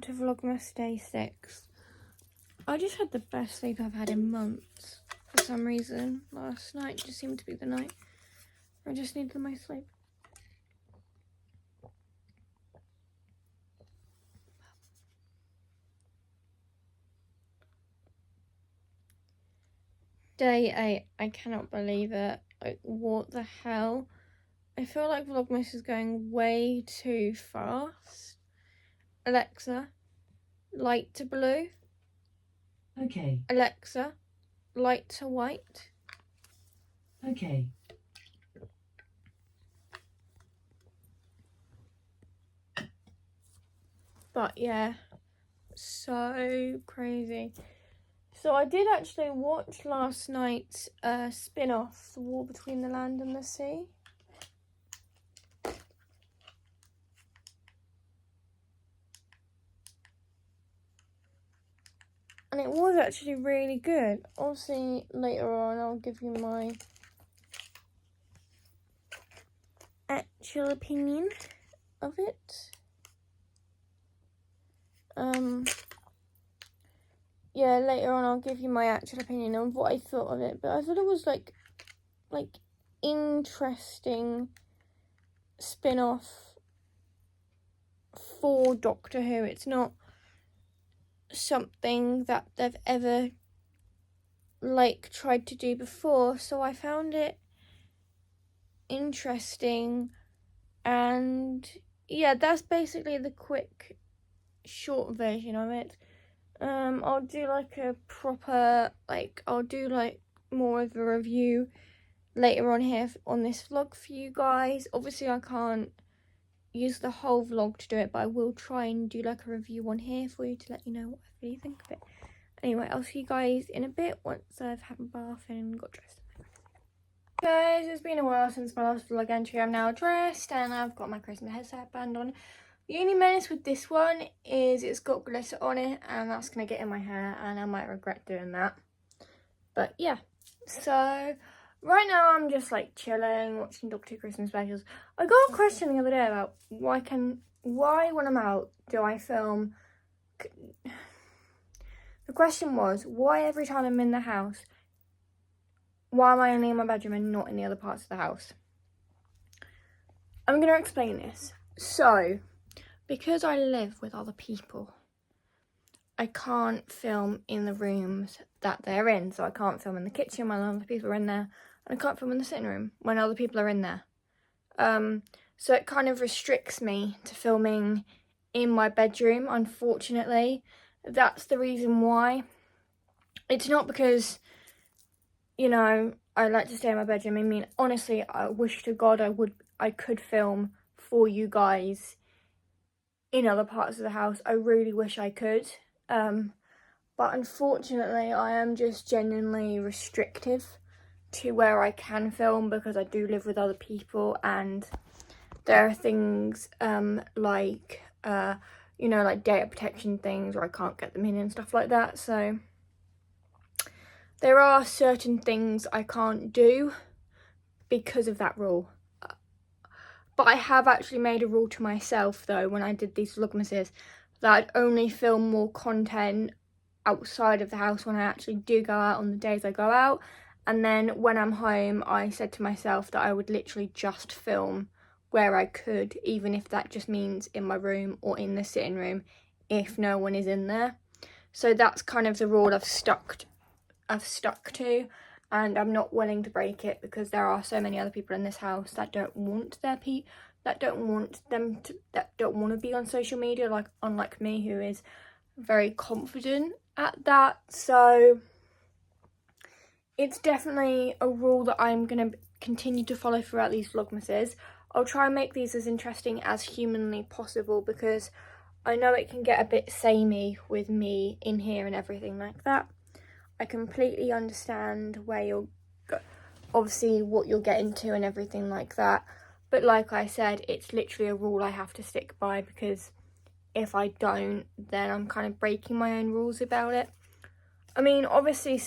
to Vlogmas day 6. I just had the best sleep I've had in months for some reason. Last night just seemed to be the night I just needed the most sleep. Day 8, I cannot believe it. Like, what the hell? I feel like Vlogmas is going way too fast. Alexa, light to blue. Okay. Alexa, light to white. Okay. But yeah, so crazy. So I did actually watch last night's spin-off, The War Between the Land and the Sea. And it was actually really good. Obviously, later on I'll give you my actual opinion of it. Yeah, later on I'll give you my actual opinion on what I thought of it. But I thought it was like interesting spin-off for Doctor Who. It's not something that they've ever tried to do before, so I found it interesting. And yeah, that's basically the quick short version of it. I'll do like a proper, I'll do like more of a review later on here on this vlog for you guys. Obviously I can't use the whole vlog to do it, but I will try and do like a review on here for you to let you know what I really think of it. Anyway, I'll see you guys in a bit once I've had my bath and got dressed. Guys, it's been a while since my last vlog entry. I'm now dressed and I've got my Christmas headband on. The only menace with this one is it's got glitter on it, and that's going to get in my hair and I might regret doing that. But yeah, so right now I'm just like chilling, watching Doctor Who Christmas specials. I got a question the other day about why when I'm out do I film. The question was, why every time I'm in the house, why am I only in my bedroom and not in the other parts of the house? I'm going to explain this. So, because I live with other people, I can't film in the rooms that they're in. So I can't film in the kitchen when other people are in there, and I can't film in the sitting room when other people are in there. So it kind of restricts me to filming in my bedroom, unfortunately. That's the reason why. It's not because, you know, I like to stay in my bedroom. I mean, honestly, I wish to God I could film for you guys in other parts of the house. I really wish I could. But unfortunately, I am just genuinely restrictive to where I can film because I do live with other people, and there are things like data protection things where I can't get them in and stuff like that. So there are certain things I can't do because of that rule. But I have actually made a rule to myself, though, when I did these vlogmases, that I'd only film more content outside of the house when I actually do go out, on the days I go out. And then when I'm home, I said to myself that I would literally just film where I could, even if that just means in my room or in the sitting room, if no one is in there. So that's kind of the rule I've stuck to, and I'm not willing to break it because there are so many other people in this house that don't want that don't want to be on social media, unlike me, who is very confident at that. So it's definitely a rule that I'm going to continue to follow throughout these vlogmases. I'll try and make these as interesting as humanly possible because I know it can get a bit samey with me in here and everything like that. I completely understand where you're, obviously what you're getting to and everything like that. But like I said, it's literally a rule I have to stick by, because if I don't, then I'm kind of breaking my own rules about it. I mean, obviously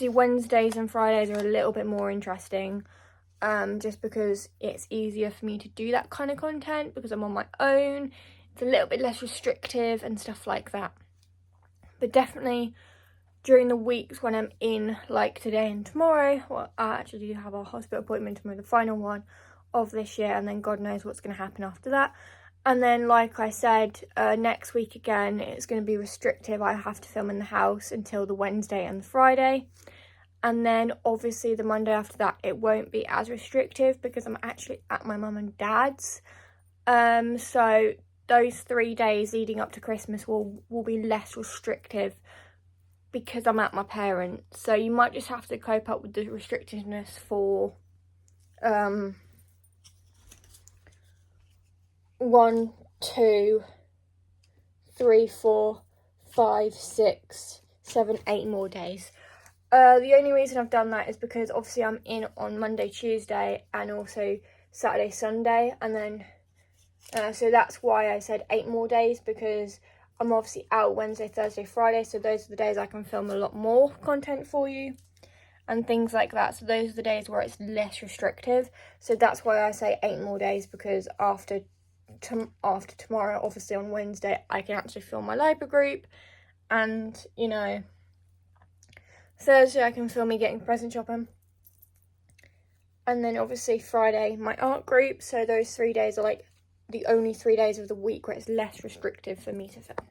Wednesdays and Fridays are a little bit more interesting, just because it's easier for me to do that kind of content because I'm on my own. it's a little bit less restrictive and stuff like that. But definitely during the weeks when I'm in, like today and tomorrow, well, I actually do have a hospital appointment tomorrow, the final one of this year, and then God knows what's going to happen after that. And then, like I said, next week again, it's going to be restrictive. I have to film in the house until the Wednesday and the Friday. And then, obviously, the Monday after that, it won't be as restrictive because I'm actually at my mum and dad's. So those 3 days leading up to Christmas will be less restrictive because I'm at my parents'. So you might just have to cope up with the restrictiveness for 1, 2, 3, 4, 5, 6, 7, 8 more days. The only reason I've done that is because obviously I'm in on Monday, Tuesday, and also Saturday, Sunday, and then so that's why I said 8 more days, because I'm obviously out Wednesday, Thursday, Friday, so those are the days I can film a lot more content for you and things like that. So those are the days where it's less restrictive. So that's why I say 8 more days, because after tomorrow, obviously on Wednesday, I can actually film my library group, and you know, Thursday I can film me getting present shopping, and then obviously Friday my art group. So those 3 days are like the only 3 days of the week where it's less restrictive for me to film.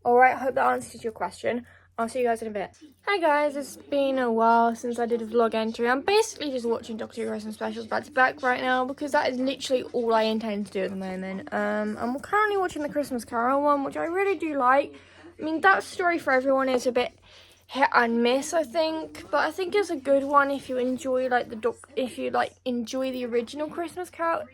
Alright, I hope that answers your question. I'll see you guys in a bit. Hi guys, it's been a while since I did a vlog entry. I'm basically just watching Doctor Who Christmas specials back to back right now, because that is literally all I intend to do at the moment. I'm currently watching the Christmas Carol one, which I really do like. I mean, that story for everyone is a bit hit and miss, I think, but I think it's a good one if you enjoy like enjoy the original Christmas Carol.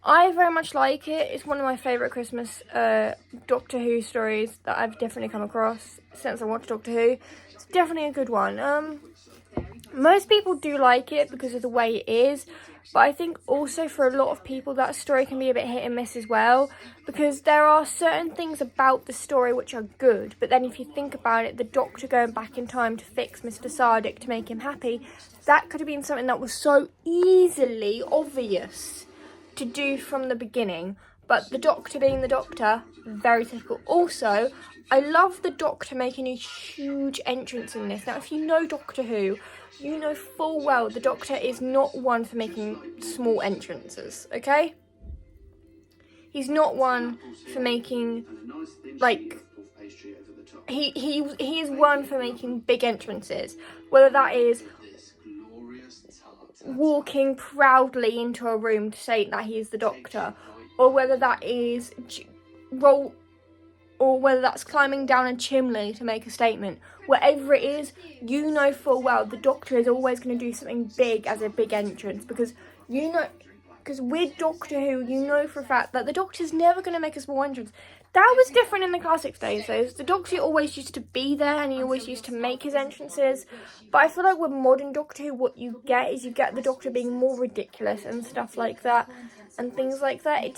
I very much like it. It's one of my favourite Christmas Doctor Who stories that I've definitely come across since I watched Doctor Who. It's definitely a good one. Most people do like it because of the way it is, but I think also for a lot of people that story can be a bit hit and miss as well, because there are certain things about the story which are good, but then if you think about it, the Doctor going back in time to fix Mr. Sardic to make him happy, that could have been something that was so easily obvious to do from the beginning, but the Doctor being the Doctor, very typical. Also, I love the Doctor making a huge entrance in this. Now, if you know Doctor Who, you know full well the Doctor is not one for making small entrances, okay? He's not one for making, like, he is one for making big entrances, whether that is walking proudly into a room to say that he is the Doctor, or whether that is or whether that's climbing down a chimney to make a statement. Whatever it is, you know full well the Doctor is always going to do something big as a big entrance, because with Doctor Who, you know for a fact that the Doctor's never going to make a small entrance. That was different in the classic days, though. The Doctor always used to be there, and he always used to make his entrances. But I feel like with modern Doctor Who, what you get is you get the Doctor being more ridiculous and stuff like that, and things like that. It's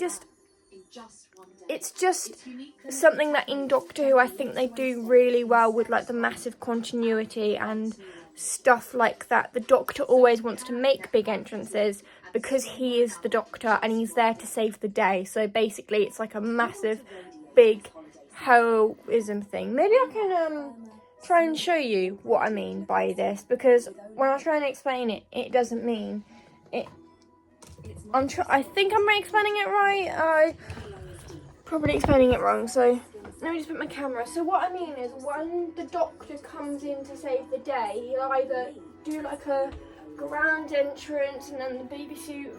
just something that in Doctor Who I think they do really well with, like, the massive continuity and stuff like that. The Doctor always wants to make big entrances because he is the Doctor and he's there to save the day. So basically it's like a massive big heroism thing. Maybe I can try and show you what I mean by this, because when I try and explain it, it doesn't mean it. I think I'm explaining it right. Probably explaining it wrong, so let me just put my camera. So what I mean is, when the Doctor comes in to save the day, he'll either do like a grand entrance and then the baby suit,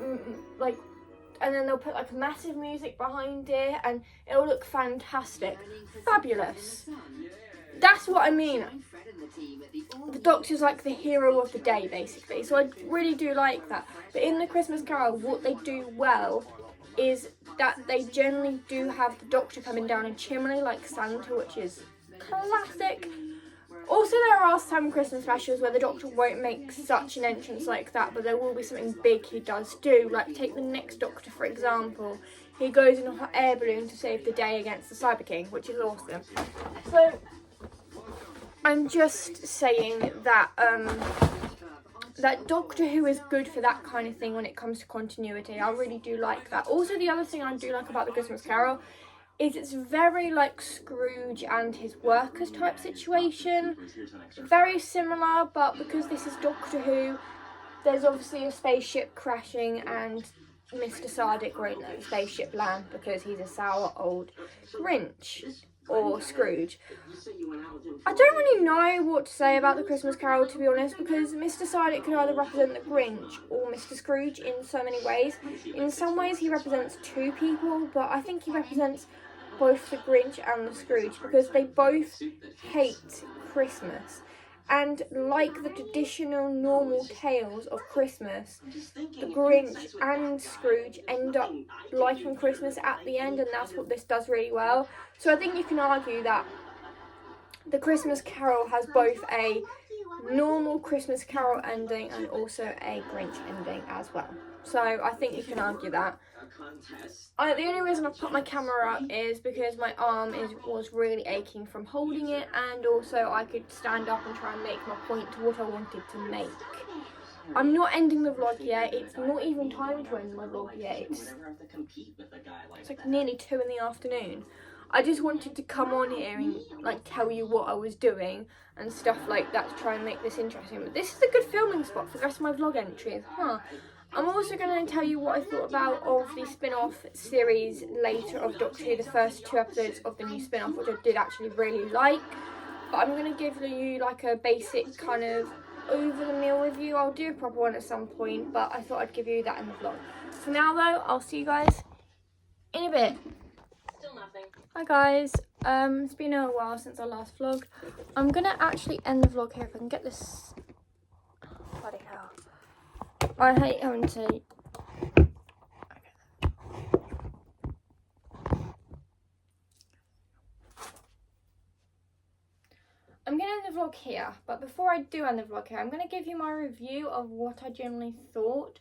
and then they'll put like massive music behind it and it'll look fantastic, fabulous. That's what I mean. The Doctor's like the hero of the day, basically, so I really do like that. But in the Christmas Carol, what they do well is that they generally do have the Doctor coming down a chimney like Santa, which is classic. Also, there are some Christmas specials where the Doctor won't make such an entrance like that, but there will be something big he does do. Like, take the next Doctor, for example. He goes in a hot air balloon to save the day against the Cyber King, which is awesome. So, I'm just saying that that Doctor Who is good for that kind of thing when it comes to continuity. I really do like that. Also, the other thing I do like about the Christmas Carol is it's very like Scrooge and his workers type situation. Very similar, but because this is Doctor Who, there's obviously a spaceship crashing and Mr. Sardic won't let the spaceship land because he's a sour old Grinch or Scrooge. I don't really know what to say about the Christmas Carol, to be honest, because Mr. Sardic could either represent the Grinch or Mr. Scrooge in so many ways. In some ways he represents two people, but I think he represents both the Grinch and the Scrooge because they both hate Christmas. And like the traditional normal tales of Christmas, the Grinch and Scrooge end up liking Christmas at the end, and that's what this does really well. So I think you can argue that the Christmas Carol has both a normal Christmas Carol ending and also a Grinch ending as well. So I think you can argue that. The only reason I put my camera up is because my arm was really aching from holding it, and also I could stand up and try and make my point to what I wanted to make. I'm not ending the vlog yet. It's not even time to end my vlog yet. It's like nearly 2 in the afternoon. I just wanted to come on here and like tell you what I was doing and stuff like that to try and make this interesting. But this is a good filming spot for the rest of my vlog entries. I'm also going to tell you what I thought about of the spin-off series later of Doctor Who, the first 2 episodes of the new spin-off, which I did actually really like. But I'm going to give you like a basic kind of over-the-meal review. I'll do a proper one at some point, but I thought I'd give you that in the vlog. For now though, I'll see you guys in a bit. Still nothing. Hi guys, it's been a while since our last vlog. I'm going to actually end the vlog here if I can get this. Bloody hell. I hate having to. I'm going to end the vlog here, but before I do end the vlog here, I'm going to give you my review of what I generally thought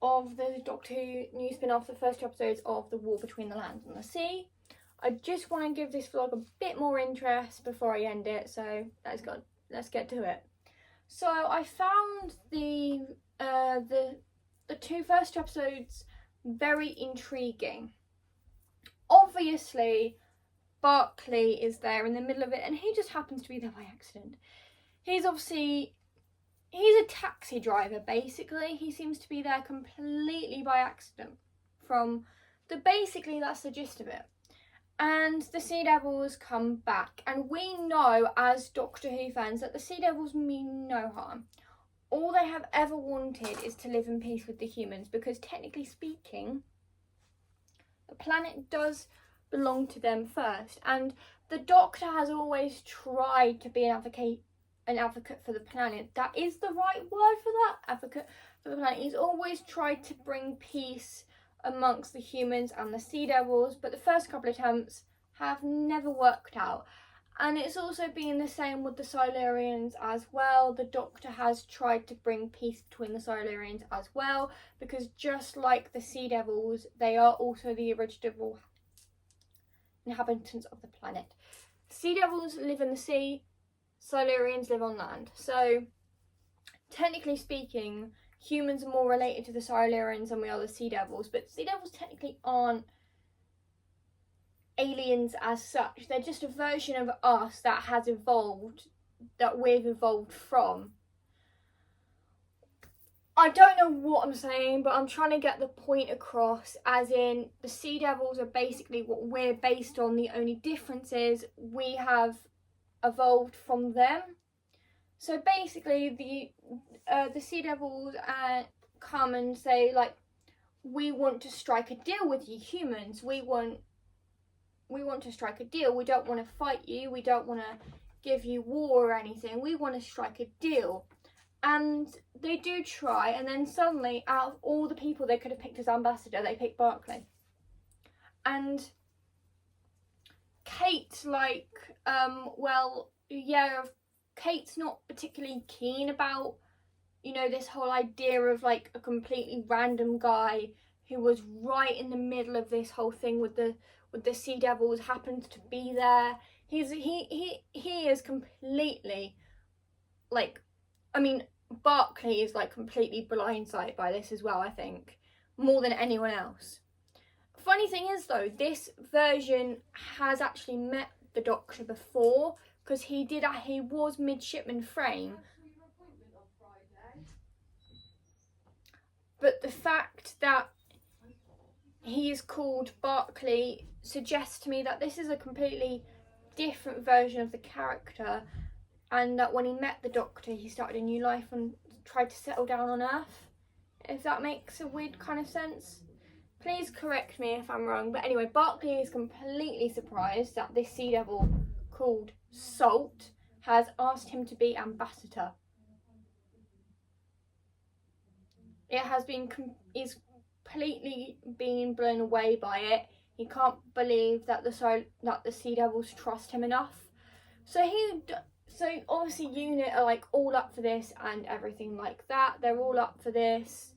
of the Doctor Who new spin-off, the first 2 episodes of The War Between the Land and the Sea. I just want to give this vlog a bit more interest before I end it, so let's get to it. So I found the 2 first episodes very intriguing. Obviously, Barclay is there in the middle of it, and he just happens to be there by accident. He's a taxi driver, basically. He seems to be there completely by accident. Basically, that's the gist of it. And the Sea Devils come back, and we know as Doctor Who fans that the Sea Devils mean no harm. All they have ever wanted is to live in peace with the humans, because technically speaking, the planet does belong to them first, and the Doctor has always tried to be an advocate for the planet. That is the right word for that, advocate for the planet. He's always tried to bring peace amongst the humans and the Sea Devils, but the first couple of attempts have never worked out. And it's also been the same with the Silurians as well. The Doctor has tried to bring peace between the Silurians as well, because just like the Sea Devils, they are also the original inhabitants of the planet. Sea Devils live in the sea, Silurians live on land. So, technically speaking, humans are more related to the Silurians than we are the Sea Devils, but Sea Devils technically aren't aliens as such. They're just a version of us that has evolved, that we've evolved from. I don't know what I'm saying, but I'm trying to get the point across, as in the Sea Devils are basically what we're based on. The only difference is we have evolved from them. So basically the Sea Devils come and say, like, we want to strike a deal with you humans. We want to strike a deal. We don't want to fight you. We don't want to give you war or anything. We want to strike a deal. And they do try, and then suddenly, out of all the people they could have picked as ambassador, they picked Barclay. And Kate, Kate's not particularly keen about, this whole idea of like a completely random guy who was right in the middle of this whole thing with the Sea Devils, happened to be there. He is completely, Barclay is like completely blindsided by this as well, I think, more than anyone else. Funny thing is though, this version has actually met the Doctor before, because he was midshipman frame. But the fact that he is called Barclay suggests to me that this is a completely different version of the character, and that when he met the Doctor he started a new life and tried to settle down on Earth, if that makes a weird kind of sense. Please correct me if I'm wrong, but anyway, Barclay is completely surprised that this Sea Devil called Salt has asked him to be ambassador. It has been, he's completely been blown away by it. He can't believe that the Sea Devils trust him enough. So obviously UNIT are like all up for this and everything like that. They're all up for this.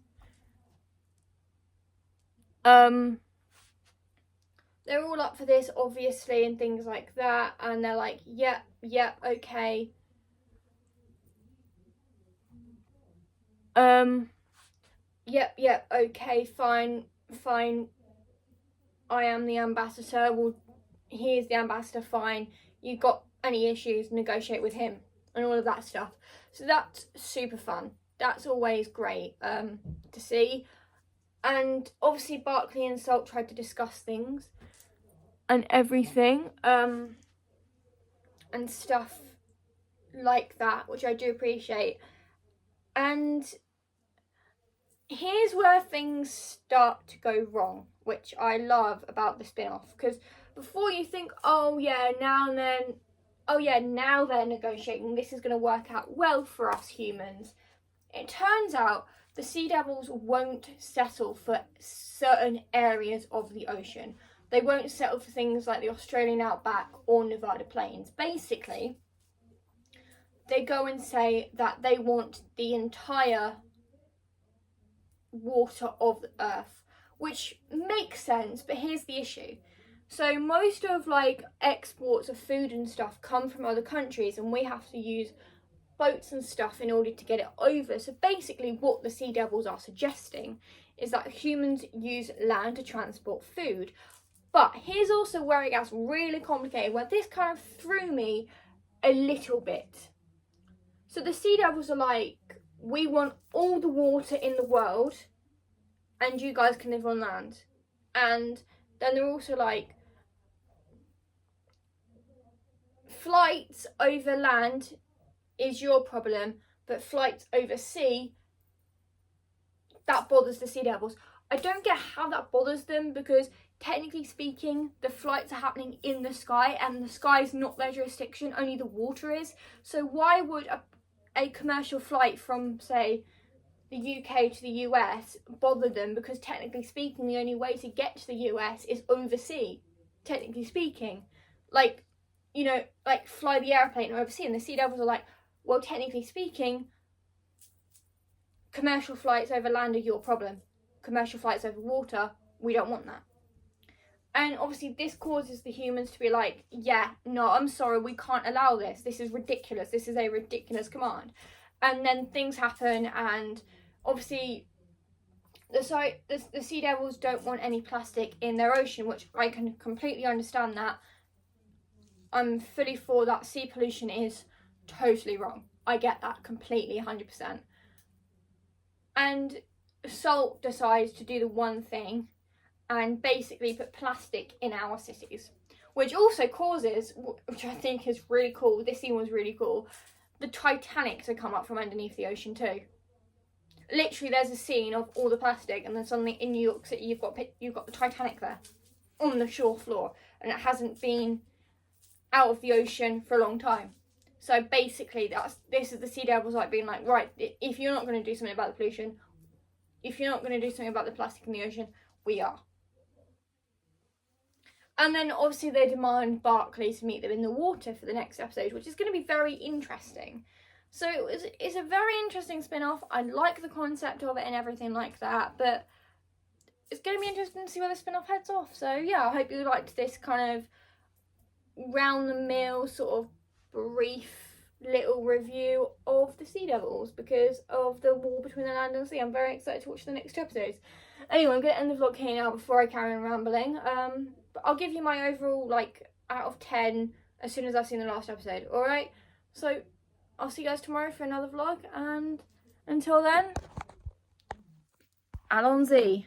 They're all up for this, obviously, and things like that, and they're like, yep, okay. Yep, okay, fine. I am the ambassador. Well, he is the ambassador, fine. You got any issues, negotiate with him, and all of that stuff. So that's super fun. That's always great to see. And obviously Barclay and Salt tried to discuss things and everything, and stuff like that, which I do appreciate. And here's where things start to go wrong, which I love about the spin-off, because before you think, oh yeah, now they're negotiating, this is going to work out well for us humans, it turns out the Sea Devils won't settle for certain areas of the ocean. They won't settle for things like the Australian outback or Nevada plains. Basically, they go and say that they want the entire water of the Earth, which makes sense, but here's the issue. So most of like exports of food and stuff come from other countries, and we have to use boats and stuff in order to get it over. So basically what the Sea Devils are suggesting is that humans use land to transport food. But here's also where it gets really complicated, where this kind of threw me a little bit. So the Sea Devils are like, we want all the water in the world and you guys can live on land. And then they're also like, flights over land is your problem, but flights over sea, that bothers the Sea Devils. I don't get how that bothers them, because technically speaking, the flights are happening in the sky, and the sky is not their jurisdiction, only the water is. So why would a commercial flight from, say, the UK to the US bother them? Because technically speaking, the only way to get to the US is oversea, technically speaking. Like, you know, like fly the airplane oversea, and the Sea Devils are like, well, technically speaking, commercial flights over land are your problem. Commercial flights over water, we don't want that. And obviously this causes the humans to be like, yeah, no, I'm sorry, we can't allow this. This is ridiculous. This is a ridiculous command. And then things happen, and obviously the Sea Devils don't want any plastic in their ocean, which I can completely understand that. I'm fully for that. Sea pollution is totally wrong. I get that completely, 100%. And Salt decides to do the one thing and basically put plastic in our cities, which also causes, which I think is really cool, this scene was really cool, the Titanic to come up from underneath the ocean too. Literally, there's a scene of all the plastic, and then suddenly in New York City you've got the Titanic there on the shore floor, and it hasn't been out of the ocean for a long time. So basically this is the Sea Devils like being like, right, if you're not going to do something about the pollution, if you're not going to do something about the plastic in the ocean, we are. And then obviously they demand Barclay to meet them in the water for the next episode, which is going to be very interesting. So it's a very interesting spin-off. I like the concept of it and everything like that, but it's going to be interesting to see where the spin-off heads off. So yeah, I hope you liked this kind of round the mill sort of brief little review of the Sea Devils because of the war between the land and the sea. I'm very excited to watch the next two episodes. Anyway, I'm going to end the vlog here now before I carry on rambling. But I'll give you my overall, like, out of 10 as soon as I've seen the last episode, alright? So, I'll see you guys tomorrow for another vlog, and until then, Allons-y.